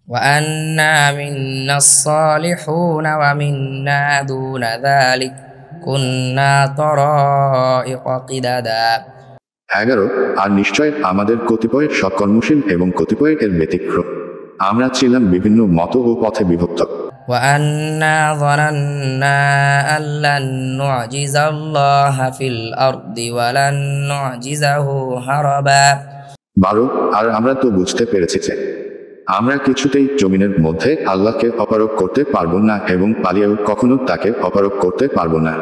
وأنا منا الصالحون ومنا دون ذلك كنا طرائق قددا 11 আর নিশ্চয় আমাদের কতিপয় সৎকর্মশীল এবং কতিপয় এর ব্যতিক্রম। আমরা ছিলাম বিভিন্ন মত ও পথে বিভক্ত। وأنا ظننا أن لن نعجز الله في الأرض ولن نعجزه هربا 12 আর আমরা তো বুঝতে পেরেছি যে আমরা কিছুতেই জমিনের মধ্যে আল্লাহকে অপারগ করতে পারবো না এবং পালিয়েও কখনো তাকে অপারগ করতে পারবো না।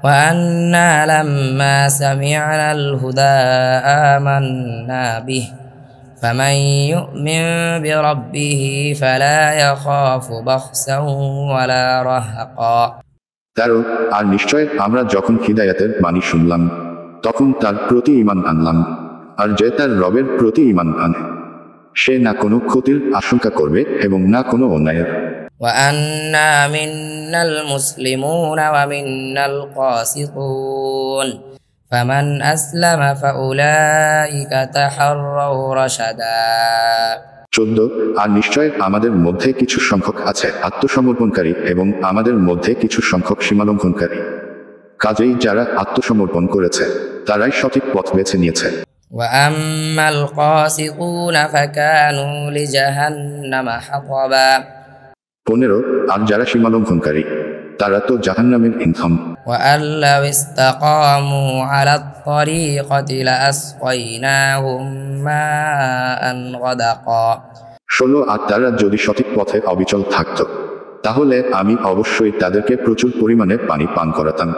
وأنا لما سمعنا الهدى آمنا به فمن يؤمن بربه فلا يخاف بخسا ولا رهقا 13 আর নিশ্চয় আমরা যখন হিদায়াতের বাণী শুনলাম তখন তার প্রতি ঈমান আনলাম, আর যে তার রবের প্রতি ঈমান আনে সে না কোনো ক্ষতির আশঙ্কা করবে এবং না কোনো অন্যায়ের। وأنا منا المسلمون ومنا القاسطون فمن أسلم فأولئك تحروا رشدا 14 আর নিশ্চয় আমাদের মধ্যে কিছু সংখ্যক আছে আত্মসমর্পণকারী এবং আমাদের মধ্যে কিছু সংখ্যক সীমালঙ্ঘনকারী, কাজেই যারা আত্মসমর্পণ করেছে তারাই সঠিক পথ বেছে নিয়েছে। وأما القاسطون فكانوا لجهنم حطبا 15 আর যারা সীমালঙ্ঘনকারী তারা তো জাহান্নামের ইন্ধন। وأن لو استقاموا على الطريقة لأسقيناهم ماء غدقا 16 আর তারা যদি সঠিক পথে অবিচল থাকত তাহলে আমি অবশ্যই তাদেরকে প্রচুর পরিমাণে পানি পান করাতাম।